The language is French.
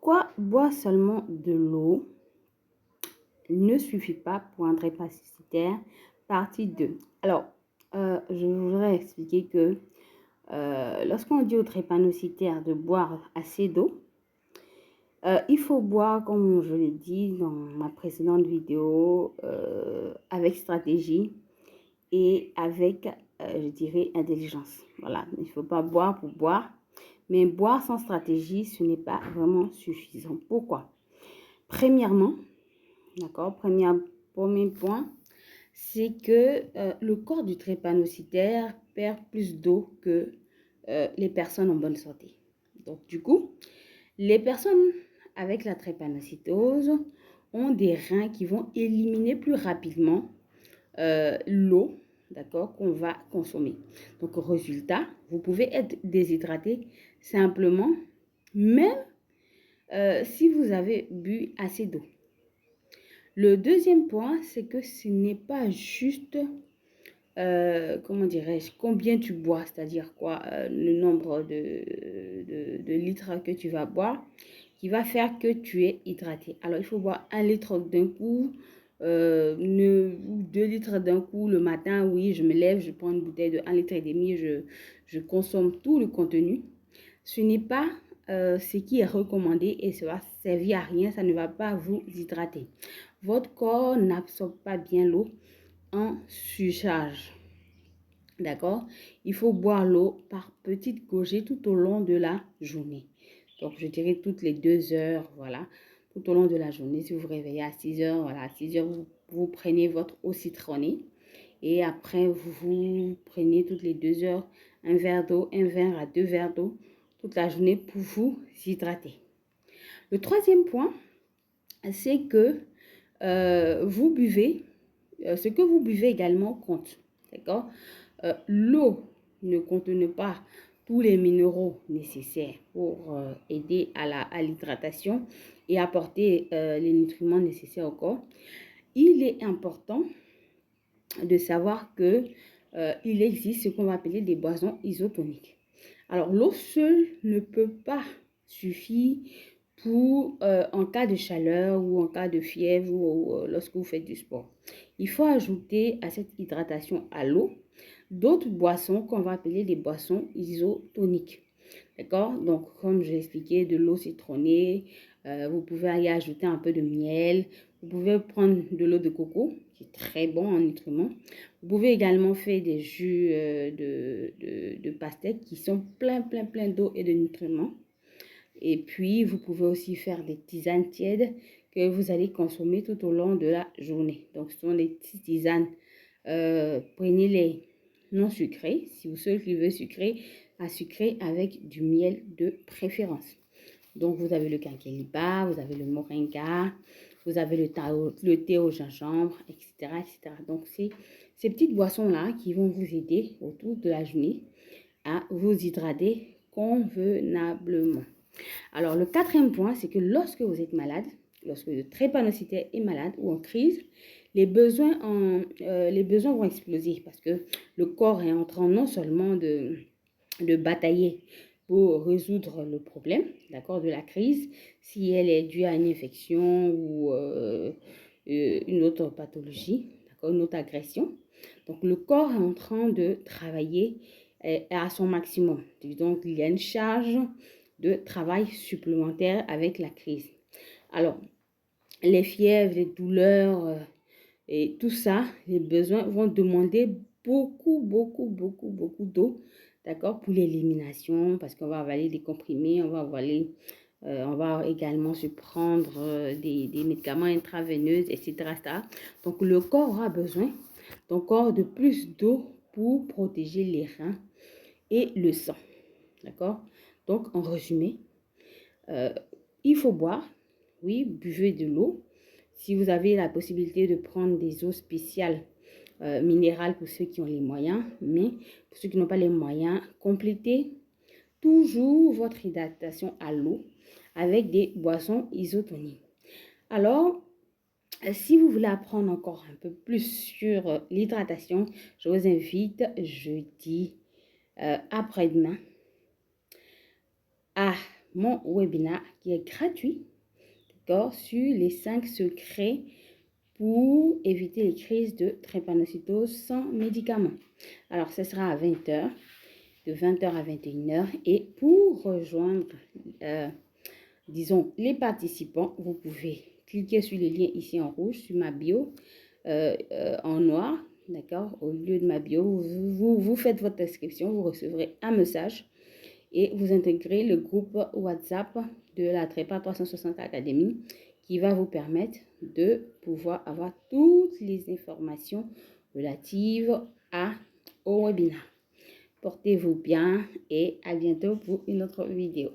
Pourquoi boire seulement de l'eau ne suffit pas pour un drépanocytaire, partie 2. Alors, je voudrais expliquer que lorsqu'on dit au drépanocytaire de boire assez d'eau, il faut boire, comme je l'ai dit dans ma précédente vidéo, avec stratégie et avec, je dirais, intelligence. Voilà, il ne faut pas boire pour boire, mais boire sans stratégie, ce n'est pas vraiment suffisant. Pourquoi? Premièrement, d'accord, premier point, c'est que le corps du drépanocytaire perd plus d'eau que les personnes en bonne santé. Donc, du coup, les personnes avec la drépanocytose ont des reins qui vont éliminer plus rapidement l'eau, d'accord, qu'on va consommer. Donc, au résultat, vous pouvez être déshydraté simplement, même si vous avez bu assez d'eau. Le deuxième point, c'est que ce n'est pas juste, comment dirais-je, combien tu bois, c'est-à-dire quoi, le nombre de litres que tu vas boire, qui va faire que tu es hydraté. Alors, il faut boire 1 litre d'un coup, 2 litres d'un coup le matin. Oui, je me lève, je prends une bouteille de 1,5 litre, je consomme tout le contenu. Ce n'est pas ce qui est recommandé et ça va servir à rien, ça ne va pas vous hydrater. Votre corps n'absorbe pas bien l'eau en surcharge. D'accord? Il faut boire l'eau par petites gorgées tout au long de la journée. Donc, je dirais toutes les 2 heures, voilà, tout au long de la journée. Si vous vous réveillez à 6 heures, voilà, à 6 heures, vous prenez votre eau citronnée. Et après, vous prenez toutes les 2 heures un verre d'eau, un verre à 2 verres d'eau toute la journée pour vous hydrater. Le troisième point, c'est que vous buvez, ce que vous buvez également compte. D'accord? L'eau ne contient pas tous les minéraux nécessaires pour aider à l'hydratation et apporter les nutriments nécessaires au corps. Il est important de savoir que il existe ce qu'on va appeler des boissons isotoniques. Alors, l'eau seule ne peut pas suffire pour en cas de chaleur ou en cas de fièvre ou lorsque vous faites du sport. Il faut ajouter à cette hydratation à l'eau d'autres boissons qu'on va appeler des boissons isotoniques. D'accord? Donc, comme j'ai expliqué, de l'eau citronnée, vous pouvez y ajouter un peu de miel, vous pouvez prendre de l'eau de coco, qui est très bon en nutriments. Vous pouvez également faire des jus de pastèque qui sont plein d'eau et de nutriments. Et puis, vous pouvez aussi faire des tisanes tièdes que vous allez consommer tout au long de la journée. Donc, ce sont des petites tisanes. Prenez-les non sucrées. Si vous ceux qui veulent sucré, à sucrer avec du miel de préférence. Donc, vous avez le quinqueliba, vous avez le moringa, vous avez le thé au gingembre, etc., etc. Donc, c'est ces petites boissons-là qui vont vous aider autour de la journée à vous hydrater convenablement. Alors, le quatrième point, c'est que lorsque vous êtes malade, lorsque le drépanocytaire est malade ou en crise, les besoins vont exploser parce que le corps est en train non seulement de batailler pour résoudre le problème, d'accord, de la crise, si elle est due à une infection ou une autre pathologie, d'accord, une autre agression. Donc, le corps est en train de travailler à son maximum. Donc, il y a une charge de travail supplémentaire avec la crise. Alors, les fièvres, les douleurs et tout ça, les besoins vont demander beaucoup d'eau, d'accord, pour l'élimination, parce qu'on va avaler des comprimés, on va également se prendre des médicaments intraveineux, etc., etc. Donc, le corps aura besoin encore de plus d'eau pour protéger les reins et le sang, d'accord? Donc, en résumé, il faut boire, oui, buvez de l'eau. Si vous avez la possibilité de prendre des eaux spéciales minérales pour ceux qui ont les moyens, mais pour ceux qui n'ont pas les moyens, complétez toujours votre hydratation à l'eau avec des boissons isotoniques. Alors, si vous voulez apprendre encore un peu plus sur l'hydratation, je vous invite jeudi après-demain à mon webinaire qui est gratuit, d'accord, sur les 5 secrets pour éviter les crises de drépanocytose sans médicaments. Alors, ce sera à 20h, de 20h à 21h. Et pour rejoindre, disons, les participants, vous pouvez cliquer sur le lien ici en rouge, sur ma bio, en noir, d'accord. Au lieu de ma bio, vous faites votre inscription, vous recevrez un message et vous intégrez le groupe WhatsApp de la Trépa 360 Academy qui va vous permettre de pouvoir avoir toutes les informations relatives au webinaire. Portez-vous bien et à bientôt pour une autre vidéo.